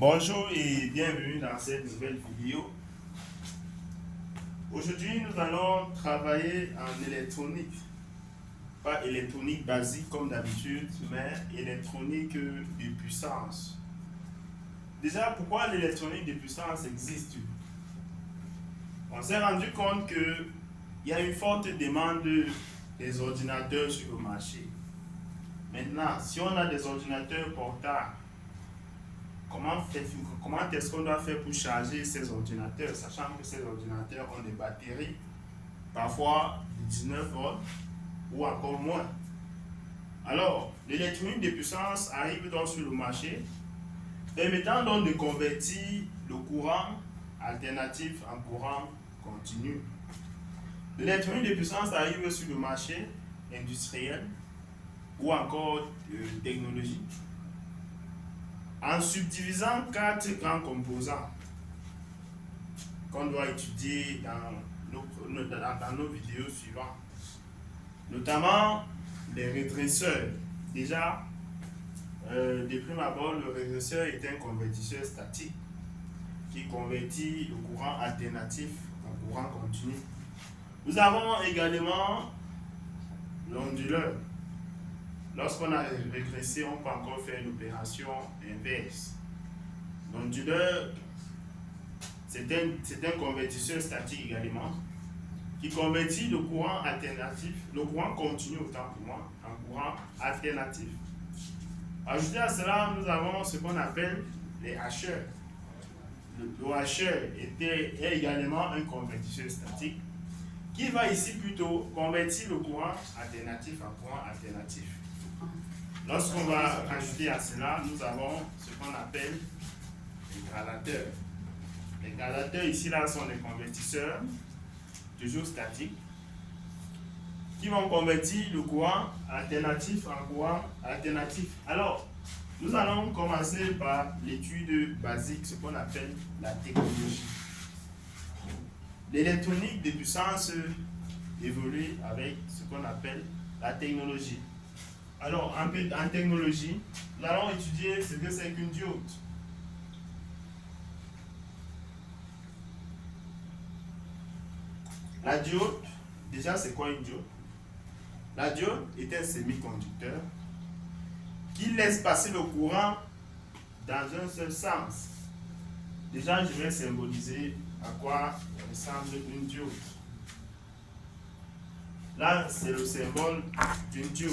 Bonjour et bienvenue dans cette nouvelle vidéo. Aujourd'hui, nous allons travailler en électronique. Pas électronique basique comme d'habitude, mais électronique de puissance. Déjà, pourquoi l'électronique de puissance existe? On s'est rendu compte qu'il y a une forte demande des ordinateurs sur le marché. Maintenant, si on a des ordinateurs portables, comment est-ce qu'on doit faire pour charger ces ordinateurs, sachant que ces ordinateurs ont des batteries, parfois de 19 volts ou encore moins. Alors, l'électronique de puissance arrive donc sur le marché, permettant donc de convertir le courant alternatif en courant continu. L'électronique de puissance arrive sur le marché industriel ou encore technologique, en subdivisant 4 grands composants qu'on doit étudier dans nos vidéos suivantes, notamment les régresseurs. Déjà, de prime abord, le régresseur est un convertisseur statique qui convertit le courant alternatif en courant continu. Nous avons également l'onduleur. Lorsqu'on a régressé, on peut encore faire l'opération inverse. L'onduleur, c'est un convertisseur statique également, qui convertit le courant alternatif, le courant continu autant pour moi, en courant alternatif. Ajouté à cela, nous avons ce qu'on appelle les hacheurs. Le hacheur est également un convertisseur statique qui va ici plutôt convertir le courant alternatif en courant alternatif. Lorsqu'on va ajouter à cela, nous avons ce qu'on appelle les gradateurs. Les gradateurs ici là sont des convertisseurs, toujours statiques, qui vont convertir le courant alternatif en courant alternatif. Alors, nous allons commencer par l'étude basique, ce qu'on appelle la technologie. L'électronique de puissance évolue avec ce qu'on appelle la technologie. Alors, en technologie, nous allons étudier ce que c'est qu'une diode. La diode, déjà, c'est quoi une diode? La diode est un semi-conducteur qui laisse passer le courant dans un seul sens. Déjà, je vais symboliser à quoi ressemble une diode. Là, c'est le symbole d'une diode.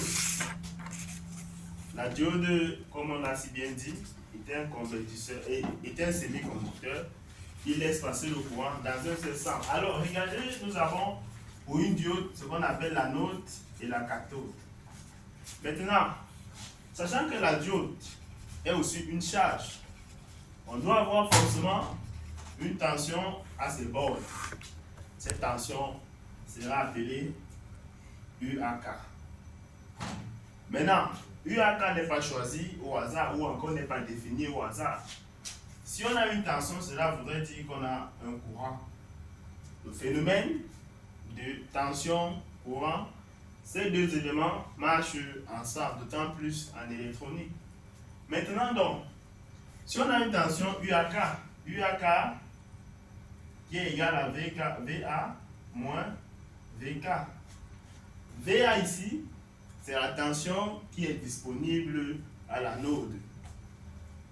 La diode, comme on l'a si bien dit, est un semi-conducteur qui laisse passer le courant dans un seul sens. Alors, regardez, nous avons pour une diode ce qu'on appelle l'anode et la cathode. Maintenant, sachant que la diode est aussi une charge, on doit avoir forcément une tension à ses bords. Cette tension sera appelée UAK. Maintenant, UAK n'est pas choisi au hasard ou encore n'est pas défini au hasard. Si on a une tension, cela voudrait dire qu'on a un courant. Le phénomène de tension-courant, ces deux éléments marchent ensemble, d'autant plus en électronique. Maintenant donc, si on a une tension UAK qui est égale à VA moins VK. VA ici, c'est la tension qui est disponible à l'anode.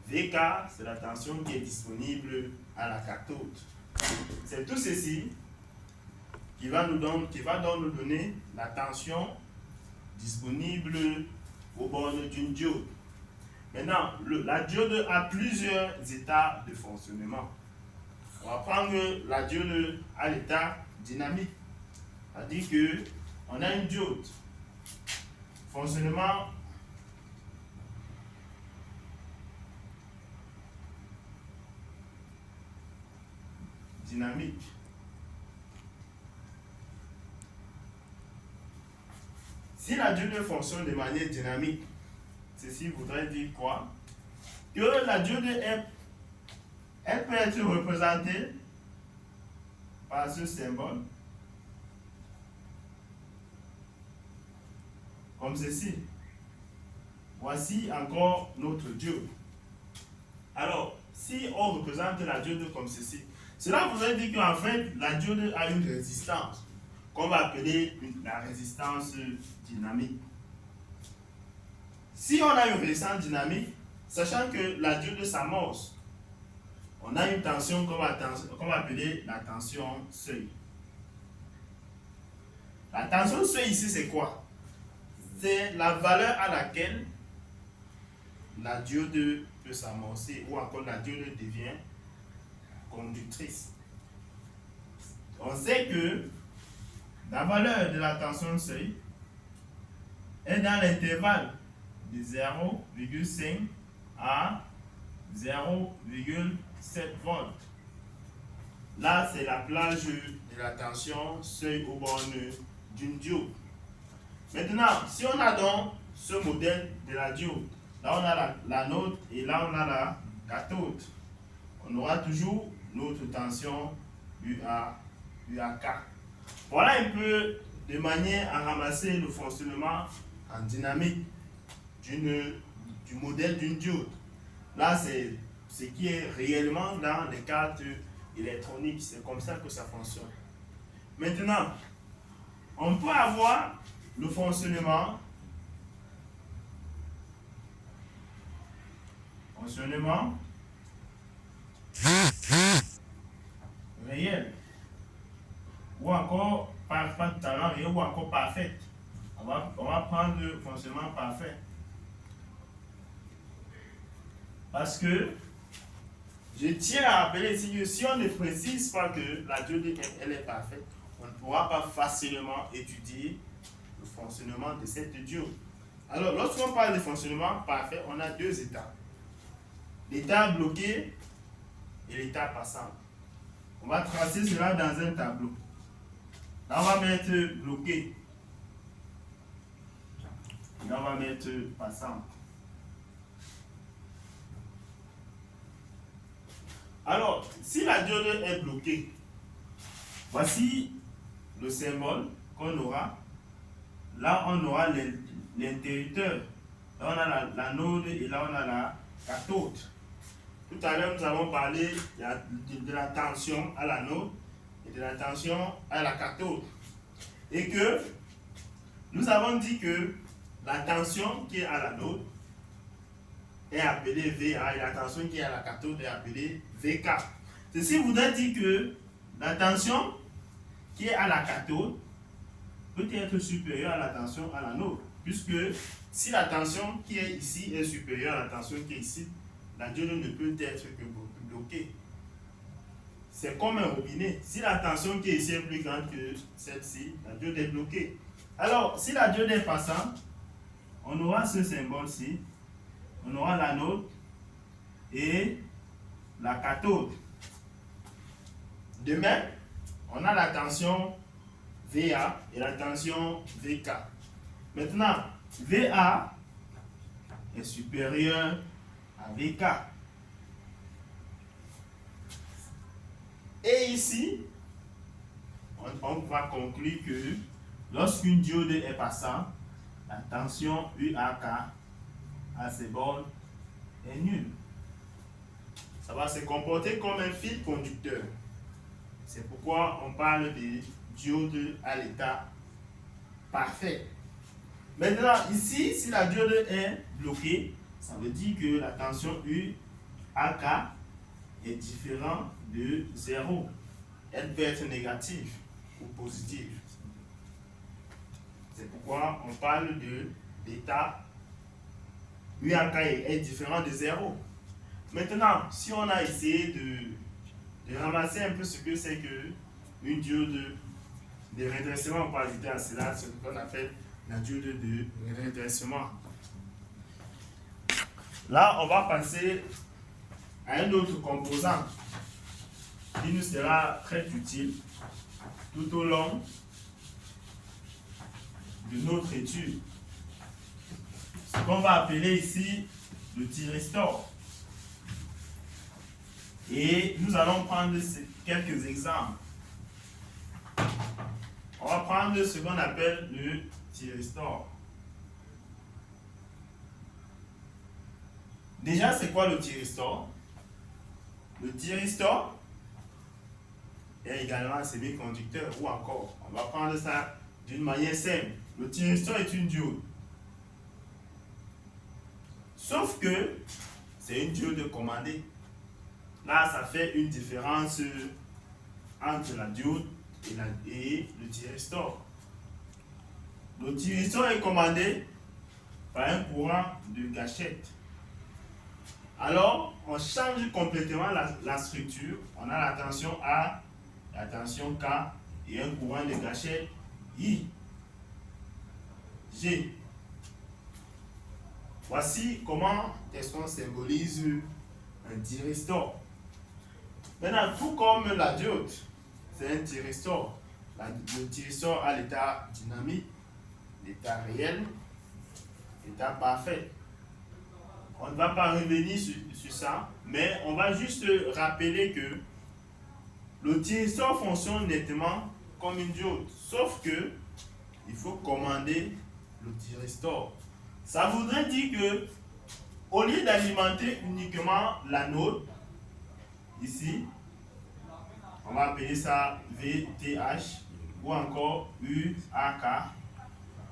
VK, c'est la tension qui est disponible à la cathode. C'est tout ceci qui va nous donner la tension disponible au bord d'une diode. Maintenant, la diode a plusieurs états de fonctionnement. On va prendre la diode à l'état dynamique. C'est-à-dire qu'on a une diode. Fonctionnement dynamique. Si la diode fonctionne de manière dynamique, ceci voudrait dire quoi? Que la diode, elle peut être représentée par ce symbole, comme ceci. Voici encore notre diode. Alors, si on représente la diode comme ceci, cela voudrait dire qu'en fait, la diode a une résistance, qu'on va appeler la résistance dynamique. Si on a une résistance dynamique, sachant que la diode s'amorce, on a une tension qu'on va appeler la tension seuil. La tension seuil ici, c'est quoi? C'est la valeur à laquelle la diode peut s'amorcer ou encore la diode devient conductrice. On sait que la valeur de la tension seuil est dans l'intervalle de 0,5 à 0,7 volts. Là, c'est la plage de la tension seuil aux bornes d'une diode. Maintenant, si on a donc ce modèle de la diode, là on a l'anode et là on a la cathode, on aura toujours notre tension UAK. Voilà un peu de manière à ramasser le fonctionnement en dynamique du modèle d'une diode. Là, c'est ce qui est réellement dans les cartes électroniques. C'est comme ça que ça fonctionne. Maintenant, on peut avoir le fonctionnement réel ou encore pas de talent réel ou encore parfait. On va prendre le fonctionnement parfait. Parce que je tiens à rappeler ici que si on ne précise pas que la diode elle est parfaite, on ne pourra pas facilement étudier le fonctionnement de cette diode. Alors, lorsqu'on parle de fonctionnement parfait, on a deux états. L'état bloqué et l'état passant. On va tracer cela dans un tableau. Là, on va mettre bloqué. Là, on va mettre passant. Alors, si la diode est bloquée, voici le symbole qu'on aura. Là, on aura l'interrupteur. Là, on a l'anode et là, on a la cathode. Tout à l'heure, nous avons parlé de la tension à l'anode et de la tension à la cathode. Et que nous avons dit que la tension qui est à l'anode est appelée VA et la tension qui est à la cathode est appelée VK. Ceci voudrait dire que la tension qui est à la cathode peut être supérieure à la tension à l'anode, puisque si la tension qui est ici est supérieure à la tension qui est ici, la diode ne peut être que bloquée. C'est comme un robinet. Si la tension qui est ici est plus grande que celle-ci, la diode est bloquée. Alors, si la diode est passante, on aura ce symbole-ci. On aura l'anode et la cathode. De même, on a la tension VA et la tension VK. Maintenant, VA est supérieur à VK. Et ici, on va conclure que lorsqu'une diode est passante, la tension UAK à ses bornes est nulle. Ça va se comporter comme un fil conducteur. C'est pourquoi on parle de diode à l'état parfait. Maintenant, ici, si la diode est bloquée, ça veut dire que la tension UAK est différente de 0. Elle peut être négative ou positive. C'est pourquoi on parle de l'état UAK est différent de 0. Maintenant, si on a essayé de ramasser un peu ce que c'est qu'une diode de redressement, on peut ajouter à cela ce qu'on appelle la diode de redressement. Là, on va passer à un autre composant qui nous sera très utile tout au long de notre étude. Ce qu'on va appeler ici le thyristor. Et nous allons prendre quelques exemples. On va prendre ce qu'on appelle le thyristor. Déjà, c'est quoi le thyristor? Le thyristor est également un semi-conducteur, ou encore, on va prendre ça d'une manière simple. Le thyristor est une diode. Sauf que c'est une diode commandée. Là, ça fait une différence entre la diode et le thyristor. Le thyristor est commandé par un courant de gâchette. Alors, on change complètement la structure. On a la tension A, la tension K et un courant de gâchette I, G. Voici comment est-ce qu'on symbolise un thyristor. Maintenant, tout comme la diode, c'est un thyristor. Le thyristor a l'état dynamique, l'état réel, l'état parfait. On ne va pas revenir sur ça, mais on va juste rappeler que le thyristor fonctionne nettement comme une diode, sauf que il faut commander le thyristor. Ça voudrait dire que au lieu d'alimenter uniquement l'anode, ici, on va appeler ça VTH ou encore UAK.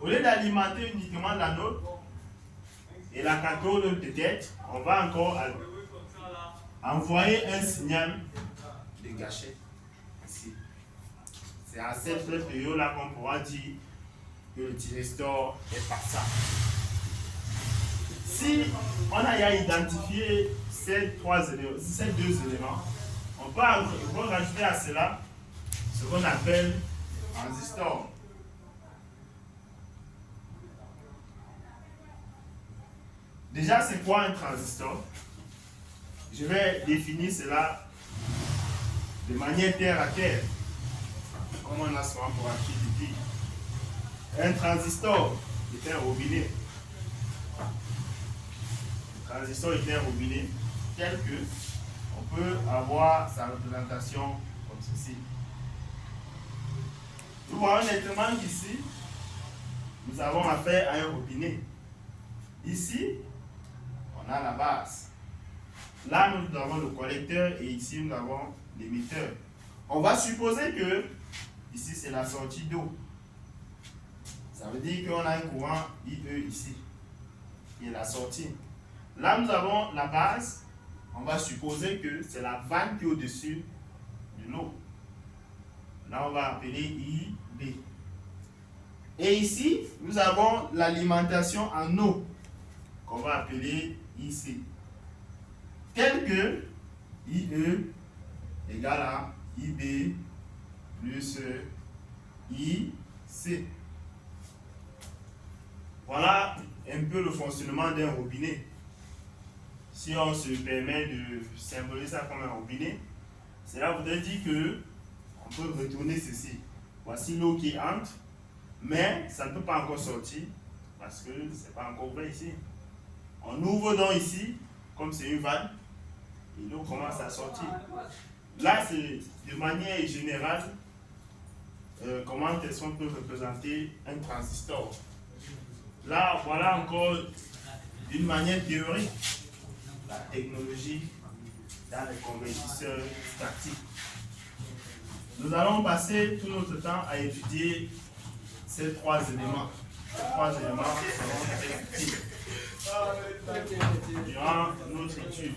Au lieu d'alimenter uniquement l'anode et la cathode peut-être, on va encore envoyer un signal de gâchette ici. C'est à cette période-là qu'on pourra dire que le thyristor est passant. Si on a identifié ces deux éléments, on peut rajouter à cela ce qu'on appelle transistor. Déjà, c'est quoi un transistor? Je vais définir cela de manière terre à terre, comme on a souvent pour acquis de dire. Un transistor est un robinet. Un transistor est un robinet tel que on peut avoir sa représentation comme ceci. Nous voyons nettement qu'ici, nous avons affaire à un robinet. Ici, on a la base. Là, nous avons le collecteur et ici, nous avons l'émetteur. On va supposer que ici, c'est la sortie d'eau. Ça veut dire qu'on a un courant IE ici, qui est la sortie. Là, nous avons la base. On va supposer que c'est la vanne qui est au-dessus de l'eau. Là, on va appeler IB. Et ici, nous avons l'alimentation en eau, qu'on va appeler IC. Tel que IE égale à IB plus IC. Voilà un peu le fonctionnement d'un robinet. Si on se permet de symboliser ça comme un robinet, cela voudrait dire que on peut retourner ceci. Voici l'eau qui entre, mais ça ne peut pas encore sortir parce que ce n'est pas encore ouvert ici. On ouvre donc ici, comme c'est une vanne, et l'eau commence à sortir. Là, c'est de manière générale comment est-ce qu'on peut représenter un transistor. Là, voilà encore d'une manière théorique la technologie dans les convertisseurs statiques. Nous allons passer tout notre temps à étudier ces trois éléments. Ces trois éléments seront très utiles durant notre étude.